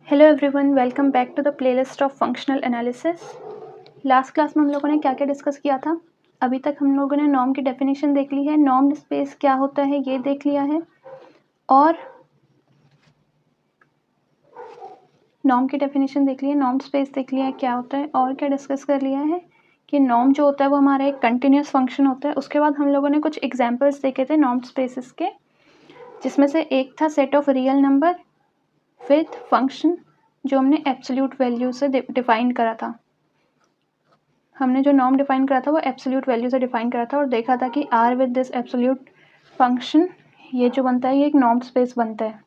Hello everyone, welcome back to the playlist of functional analysis. Last class में हम लोगों ने क्या क्या डिस्कस किया था। अभी तक हम लोगों ने नॉर्म की डेफिनेशन देख ली है, नॉर्म स्पेस क्या होता है ये देख लिया है, और नॉर्म की डेफिनेशन देख ली है, नॉर्म स्पेस देख लिया है क्या होता है, और क्या डिस्कस कर लिया है कि नॉर्म जो होता है वो हमारा एक कंटिन्यूस फंक्शन होता है। उसके बाद हम लोगों ने कुछ एग्जाम्पल्स देखे थे नॉर्म स्पेसिस के, जिसमें से एक था set of real number with function, जो हमने एब्सोल्यूट वैल्यू से डिफाइन करा था। हमने जो नॉर्म डिफाइन करा था वो एब्सोल्यूट वैल्यू से डिफाइन करा था और देखा था कि R with this absolute function, ये जो बनता है ये एक नॉर्म स्पेस बनता है।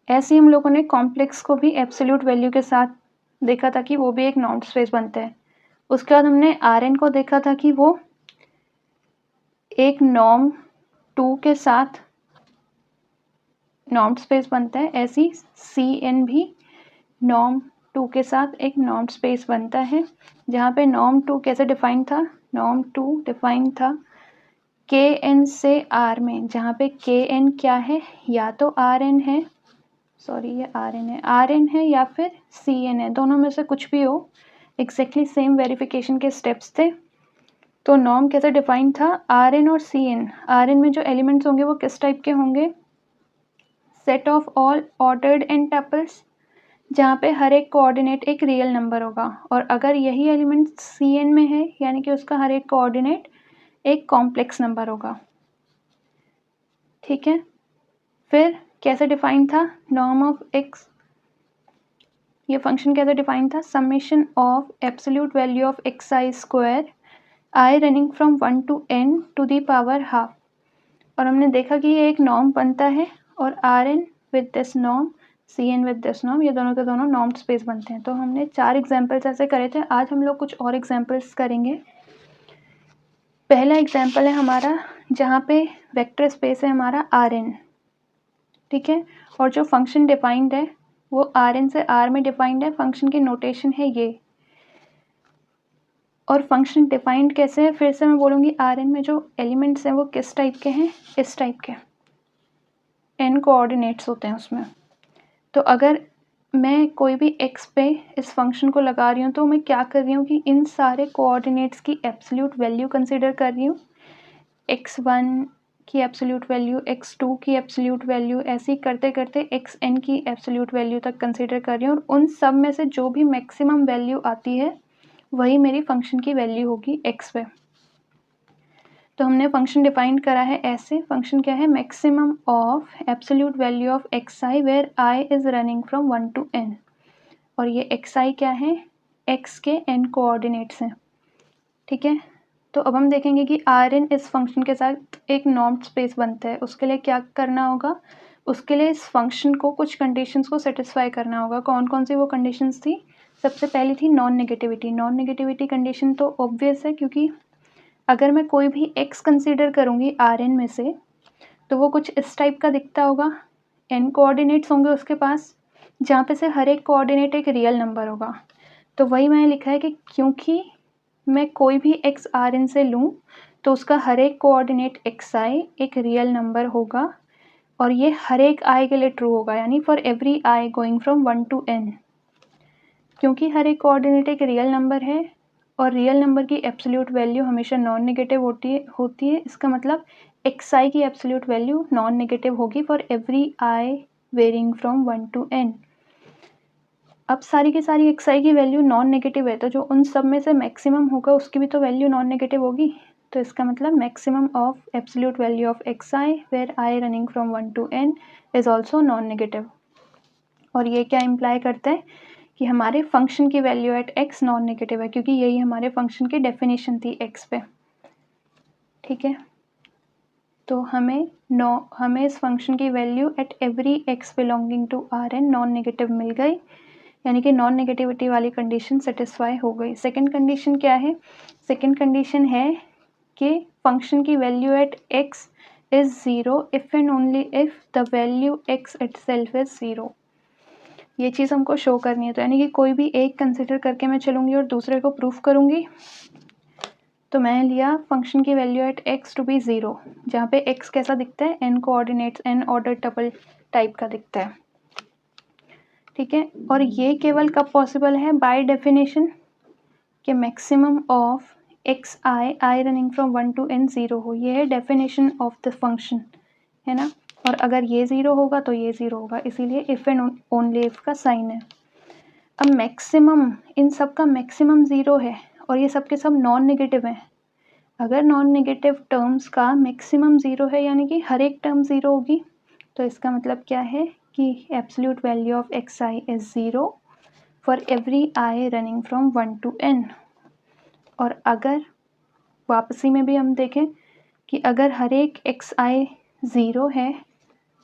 ऐसे ही हम लोगों ने कॉम्प्लेक्स को भी एब्सोल्यूट वैल्यू के साथ देखा था कि वो भी एक नॉर्म स्पेस बनता है। उसके बाद हमने आर एन को देखा था कि वो एक नॉर्म 2 के साथ नॉर्म स्पेस बनता है। ऐसे ही सी एन भी नॉर्म 2 के साथ एक नॉर्म स्पेस बनता है, जहाँ पे नॉर्म 2 कैसे डिफाइन था, नॉर्म 2 डिफाइन था के एन से आर में, जहाँ पे के एन क्या है, या तो आर एन है, सॉरी ये आर एन है, आर एन है या फिर सी एन है, दोनों में से कुछ भी हो। एग्जैक्टली सेम वेरिफिकेशन के स्टेप्स थे। तो नॉर्म कैसे डिफाइन था, आर एन और सी एन, आर एन में जो एलिमेंट्स होंगे वो किस टाइप के होंगे, set of all ordered and tuples, जहाँ पे हर एक कोऑर्डिनेट एक रियल नंबर होगा, और अगर यही एलिमेंट सी एन में है यानी कि उसका हर एक कोऑर्डिनेट एक कॉम्प्लेक्स नंबर होगा। ठीक है, फिर कैसे डिफाइन था नॉर्म ऑफ एक्स, ये फंक्शन कैसे डिफाइन था, summation of absolute value of x i square i running from 1 to n to the power half. और हमने देखा कि ये एक नॉर्म बनता है और R n with this norm, C n with this norm, ये दोनों के दोनों नॉर्म स्पेस बनते हैं। तो हमने 4 एग्जाम्पल्स ऐसे करे थे। आज हम लोग कुछ और एग्जाम्पल्स करेंगे। पहला एग्जाम्पल है हमारा जहाँ पे वेक्टर स्पेस है हमारा आर एन, ठीक है, और जो फंक्शन डिफाइंड है वो आर एन से आर में डिफाइंड है। फंक्शन की नोटेशन है ये, और फंक्शन डिफाइंड कैसे है, फिर से मैं बोलूँगी, आर एन में जो एलिमेंट्स हैं वो किस टाइप के हैं, इस टाइप के n कोऑर्डिनेट्स होते हैं उसमें। तो अगर मैं कोई भी x पे इस फंक्शन को लगा रही हूँ तो मैं क्या कर रही हूँ कि इन सारे कोऑर्डिनेट्स की एब्सोल्यूट वैल्यू कंसीडर कर रही हूँ, x1 की एब्सोल्यूट वैल्यू, x2 की एब्सोल्यूट वैल्यू, ऐसे ही करते करते xn की एब्सोल्यूट वैल्यू तक कंसीडर कर रही हूँ, और उन सब में से जो भी मैक्सिमम वैल्यू आती है वही मेरी फंक्शन की वैल्यू होगी x पे। तो हमने फंक्शन डिफाइन करा है ऐसे, फंक्शन क्या है, maximum of absolute value of x i where i is running from 1 to n, और ये एक्स आई क्या है, एक्स के n कोऑर्डिनेट्स हैं। ठीक है, तो अब हम देखेंगे कि आर एन इस फंक्शन के साथ एक नॉर्म स्पेस बनता है। उसके लिए क्या करना होगा, उसके लिए इस फंक्शन को कुछ कंडीशंस को सेटिस्फाई करना होगा। कौन कौन सी वो कंडीशंस थी, सबसे पहली थी non negativity. Non negativity condition तो ऑब्वियस है, क्योंकि अगर मैं कोई भी x कंसीडर करूँगी आर एन में से तो वो कुछ इस टाइप का दिखता होगा, n कोऑर्डिनेट्स होंगे उसके पास, जहाँ पे से हर एक कोऑर्डिनेट एक रियल नंबर होगा। तो वही मैंने लिखा है कि क्योंकि मैं कोई भी x आर एन से लूँ तो उसका हर एक कोऑर्डिनेट एक्स आई एक रियल नंबर होगा, और ये हर एक i के लिए ट्रू होगा, यानी for every i going from 1 to n। क्योंकि हर एक कोऑर्डिनेट एक रियल नंबर है और रियल नंबर की एब्सोल्यूट वैल्यू हमेशा नॉन नेगेटिव होती है, इसका मतलब एक्स आई की एब्सोल्यूट वैल्यू नॉन नेगेटिव होगी for every i varying from 1 to n। अब सारी की सारी एक्स आई की वैल्यू नॉन नेगेटिव है, तो जो उन सब में से मैक्सिमम होगा उसकी भी तो वैल्यू नॉन नेगेटिव होगी। तो इसका मतलब maximum of absolute value of x i where i running from 1 to n is also non negative. और ये क्या इम्प्लाई करता है कि हमारे फंक्शन की value at x non negative है, क्योंकि यही हमारे फंक्शन की डेफिनेशन थी x पे। ठीक है, तो हमें इस फंक्शन की value at every x belonging to R n non negative मिल गई, यानी कि नॉन नेगेटिविटी वाली कंडीशन सेटिस्फाई हो गई। सेकंड कंडीशन क्या है, सेकंड कंडीशन है कि फंक्शन की value at x is 0 if and only if the value x itself is 0। ये चीज़ हमको शो करनी है, तो यानी कि कोई भी एक कंसिडर करके मैं चलूँगी और दूसरे को प्रूफ करूँगी। तो मैंने लिया फंक्शन की value at x to be 0, जहाँ पे x कैसा दिखता है, n coordinates n order tuple type का दिखता है। ठीक है। और ये केवल कब पॉसिबल है? बाय डेफिनेशन कि maximum of x I running from 1 to n 0 हो। ये है डेफिनेशन ऑफ द फंक्शन, है ना। और अगर ये 0 होगा तो ये 0 होगा, इसीलिए इफ़ एंड ओनली इफ का साइन है। अब मैक्सिमम, इन सब का मैक्सिमम 0 है और ये सब के सब नॉन नेगेटिव हैं। अगर नॉन नेगेटिव टर्म्स का मैक्सिमम 0 है यानी कि हर एक टर्म 0 होगी, तो इसका मतलब क्या है कि absolute value of x I is 0 for every I running from 1 to n। और अगर वापसी में भी हम देखें कि अगर हर एक एक्स आई 0 है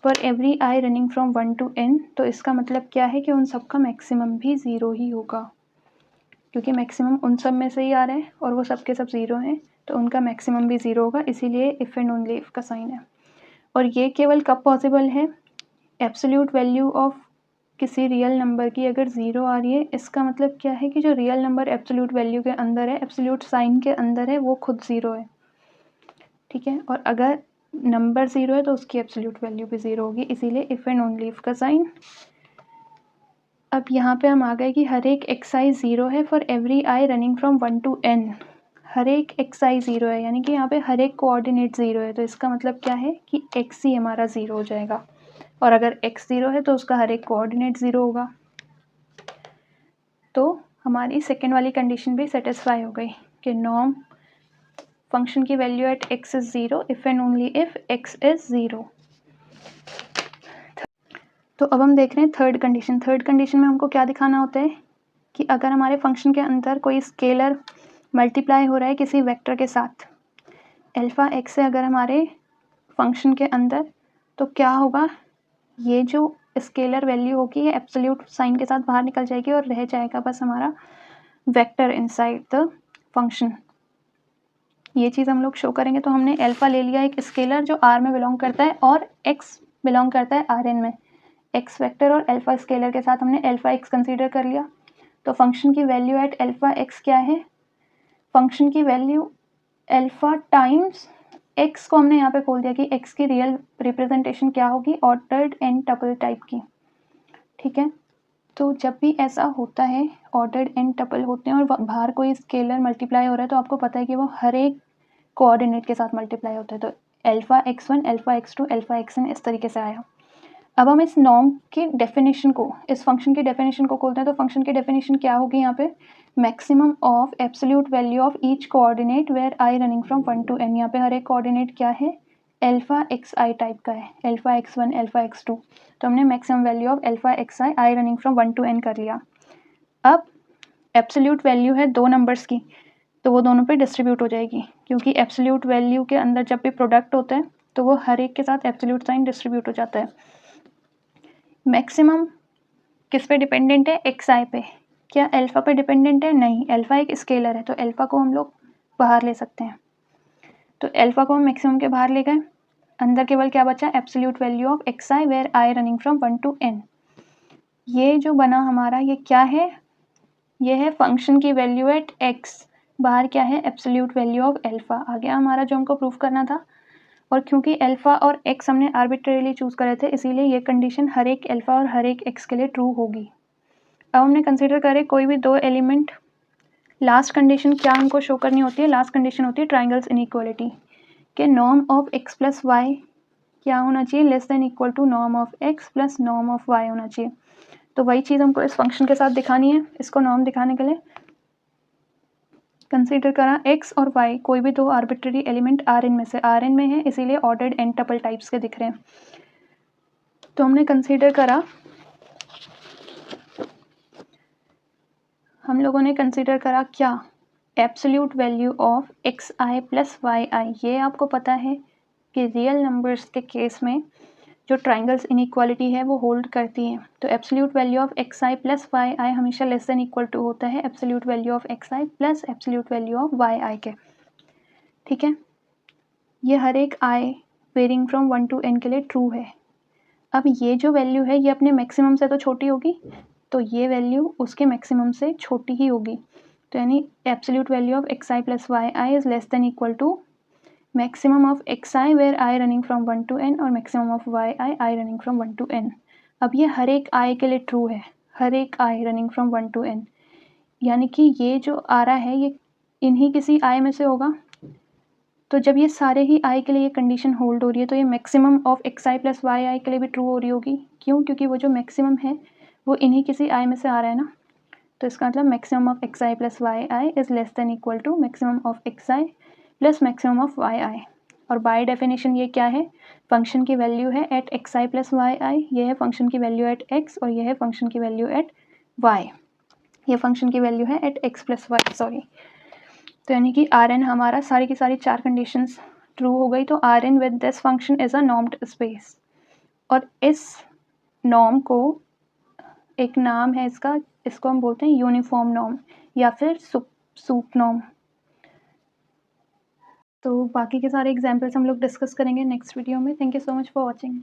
for every I running from 1 to n, तो इसका मतलब क्या है कि उन सब का मैक्सिमम भी 0 ही होगा, क्योंकि मैक्सिमम उन सब में से ही आ रहे हैं और वो सब के सब 0 हैं, तो उनका मैक्सिमम भी 0 होगा, इसीलिए इफ़ एंड ओनली इफ का साइन है। और ये केवल कब पॉसिबल है? एब्सोल्यूट वैल्यू ऑफ किसी रियल नंबर की अगर 0 आ रही है, इसका मतलब क्या है कि जो रियल नंबर एब्सोल्यूट वैल्यू के अंदर है, एब्सोल्यूट साइन के अंदर है, वो खुद 0 है, ठीक है। और अगर नंबर 0 है तो उसकी एब्सोल्यूट वैल्यू भी 0 होगी, इसीलिए इफ़ एंड ओनली इफ का साइन। अब यहाँ पे हम आ गए कि हर एक एक्स आई 0 है for every I running from 1 to n। हर एक एक्स आई 0 है यानी कि यहाँ पे हर एक कोऑर्डिनेट 0 है, तो इसका मतलब क्या है कि एक्स ही हमारा 0 हो जाएगा। और अगर x 0 है तो उसका हर एक कोऑर्डिनेट 0 होगा। तो हमारी सेकेंड वाली कंडीशन भी सेटिस्फाई हो गई कि नॉर्म फंक्शन की value at x is 0 if and only if x is 0। तो अब हम देख रहे हैं थर्ड कंडीशन। थर्ड कंडीशन में हमको क्या दिखाना होता है कि अगर हमारे फंक्शन के अंदर कोई स्केलर मल्टीप्लाई हो रहा है किसी वेक्टर के साथ, अल्फ़ा एक्स है अगर हमारे फंक्शन के अंदर, तो क्या होगा, ये जो स्केलर वैल्यू होगी ये एब्सोल्यूट साइन के साथ बाहर निकल जाएगी और रह जाएगा बस हमारा वेक्टर इनसाइड द फंक्शन। ये चीज़ हम लोग शो करेंगे। तो हमने अल्फ़ा ले लिया एक स्केलर जो आर में बिलोंग करता है और एक्स बिलोंग करता है आर एन में। एक्स वेक्टर और अल्फ़ा स्केलर के साथ हमने अल्फ़ा एक्स कंसीडर कर लिया। तो फंक्शन की वैल्यू एट अल्फ़ा एक्स क्या है? फंक्शन की वैल्यू अल्फ़ा टाइम्स एक्स को हमने यहाँ पे खोल दिया कि एक्स की रियल रिप्रेजेंटेशन क्या होगी, ऑर्डर्ड एन टपल टाइप की, ठीक है। तो जब भी ऐसा होता है, ऑर्डर्ड एन टपल होते हैं और बाहर कोई स्केलर मल्टीप्लाई हो रहा है, तो आपको पता है कि वो हर एक कोऑर्डिनेट के साथ मल्टीप्लाई होता है। तो alpha x1 alpha x2 alpha xn इस तरीके से आया। अब हम इस नॉर्म की डेफिनेशन को, इस फंक्शन की डेफिनेशन को खोलते हैं। तो फंक्शन की डेफिनेशन क्या होगी यहाँ पे? Maximum of absolute value of each coordinate where i running from 1 to n। यहाँ पे हर एक कोऑर्डिनेट क्या है? अल्फ़ा एक्स आई टाइप का है, अल्फ़ा x1 अल्फ़ा x2। तो हमने maximum value of alpha x I running from 1 to n कर लिया। अब एब्सोल्यूट वैल्यू है दो नंबर्स की, तो वो दोनों पे डिस्ट्रीब्यूट हो जाएगी, क्योंकि एब्सोल्यूट वैल्यू के अंदर जब भी प्रोडक्ट होता है तो वो हर एक के साथ एब्सोल्यूट साइन डिस्ट्रीब्यूट हो जाता है। मैक्सिमम किस पे डिपेंडेंट है? एक्स आई पे। क्या अल्फ़ा पे डिपेंडेंट है? नहीं, अल्फ़ा एक स्केलर है, तो अल्फ़ा को हम लोग बाहर ले सकते हैं। तो अल्फ़ा को हम मैक्सिमम के बाहर ले गए, अंदर केवल क्या बचा? Absolute value of x i where i running from 1 to n। ये जो बना हमारा, ये क्या है? ये है फंक्शन की वैल्यू एट एक्स, बाहर क्या है? Absolute value of alpha. आ गया हमारा जो हमको प्रूफ करना था। और क्योंकि अल्फ़ा और एक्स हमने आर्बिट्रेरीली चूज़ करे थे, इसीलिए ये कंडीशन हर एक अल्फ़ा और हर एक एक्स के लिए ट्रू होगी। अब हमने कंसीडर करें कोई भी दो एलिमेंट। लास्ट कंडीशन क्या हमको शो करनी होती है? लास्ट कंडीशन होती है ट्राइंगल्स इनइक्वालिटी के norm of x plus y क्या होना चाहिए? Less than equal to norm of x plus norm of y होना चाहिए। तो वही चीज़ हमको इस फंक्शन के साथ दिखानी है। इसको नॉर्म दिखाने के लिए कंसीडर करा एक्स और वाई कोई भी दो आर्बिट्ररी एलिमेंट आर एन में से, आर एन में है इसीलिए ऑर्डर्ड एन टपल टाइप्स के दिख रहे हैं। तो हमने कंसीडर करा, हम लोगों ने कंसीडर करा क्या? Absolute value of x i plus y i. ये आपको पता है कि रियल नंबर्स के केस में जो ट्राइंगल्स इनइक्वालिटी है वो होल्ड करती है। तो absolute value of x i plus y i हमेशा लेस देन इक्वल टू होता है absolute value of x i plus absolute value of y i के, ठीक है। ये हर एक i varying from 1 to n के लिए ट्रू है। अब ये जो वैल्यू है ये अपने मैक्सिमम से तो छोटी होगी, तो ये वैल्यू उसके मैक्सिमम से छोटी ही होगी। तो यानी absolute value of x i plus y i is less than equal to maximum of x i where i running from 1 to n और maximum of y i running from 1 to n। अब ये हर एक आई के लिए true है। हर एक आई running from 1 to n, यानी कि ये जो आ रहा है ये इन्हीं किसी आई में से होगा। तो जब ये सारे ही आई के लिए ये कंडीशन होल्ड हो रही है तो ये maximum of x i plus y i के लिए भी ट्रू हो रही होगी। क्यों? क्योंकि वो जो मैक्सिमम है वो इन्हीं किसी आई में से आ रहा है ना। तो इसका मतलब maximum of x i plus y i is less than equal to maximum of x i plus maximum of y i. और बाय डेफिनेशन ये क्या है? फंक्शन की वैल्यू है at x i plus y i, ये है function की value eight x और ये है फंक्शन की वैल्यू एट वाई। ये फंक्शन की वैल्यू है at x plus y, sorry. तो यानी कि आर एन हमारा सारी की सारी 4 कंडीशंस ट्रू हो गई। तो R n with this function is a normed space. और इस नॉर्म को एक नाम है इसका, इसको हम बोलते हैं यूनिफॉर्म नॉर्म या फिर सूप नॉर्म। तो बाकी के सारे एग्जाम्पल्स हम लोग डिस्कस करेंगे नेक्स्ट वीडियो में। Thank you so much for watching.